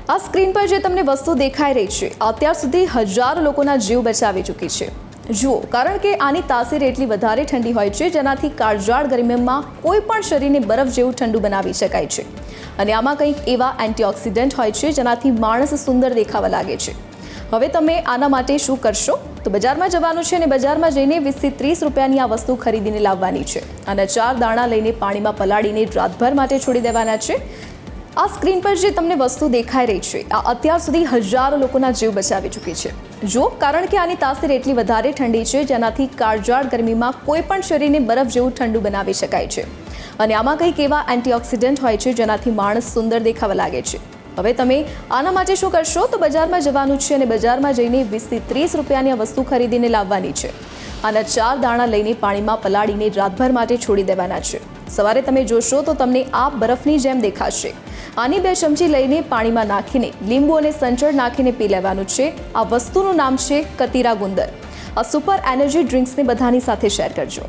આ સ્ક્રીન પર જે તમને વસ્તુ દેખાઈ રહી છે અત્યાર સુધી હજારો લોકોના જીવ બચાવી ચૂકી છે। જુઓ, કારણ કે આની તાસીર એટલી વધારે ઠંડી હોય છે જેનાથી કાળઝાળ ગરમીમાં કોઈ પણ શરીરને બરફ જેવું ઠંડુ બનાવી શકાય છે અને આમાં કંઈક એવા એન્ટીઓક્સિડન્ટ હોય છે જેનાથી માણસ સુંદર દેખાવા લાગે છે। હવે તમે આના માટે શું કરશો? તો બજારમાં જવાનું છે અને બજારમાં જઈને 20 થી 30 રૂપિયાની આ વસ્તુ ખરીદીને લાવવાની છે અને 4 દાણા લઈને પાણીમાં પલાળીને રાતભર માટે છોડી દેવાના છે। આ સ્ક્રીન પર જે તમને વસ્તુ દેખાઈ રહી છે આ અત્યાર સુધી હજારો લોકોના જીવ બચાવી ચૂકી છે। જો કારણ કે આની તાસીર એટલી વધારે ઠંડી છે જેનાથી કાળઝાળ ગરમીમાં કોઈ પણ શરીરને બરફ જેવું ઠંડુ બનાવી શકાય છે અને આમાં કંઈક એવા એન્ટીઓક્સિડન્ટ હોય છે જેનાથી માણસ સુંદર દેખાવા લાગે છે। હવે તમે આના માટે શું કરશો? તો બજારમાં જવાનું છે અને બજારમાં જઈને 20 થી 30 રૂપિયાની આ વસ્તુ ખરીદીને લાવવાની છે આના 4 દાણા લઈને પાણીમાં પલાળીને રાતભર માટે છોડી દેવાના છે। સવારે તમે જોશો તો તમને આ બરફની જેમ દેખાશે। આની 2 ચમચી લઈને પાણીમાં નાખીને લીંબુ અને સંચળ નાખીને પી લેવાનું છે। આ વસ્તુનું નામ છે કતીરા ગુંદર। આ સુપર એનર્જી ડ્રિંક્સને બધાની સાથે શેર કરજો।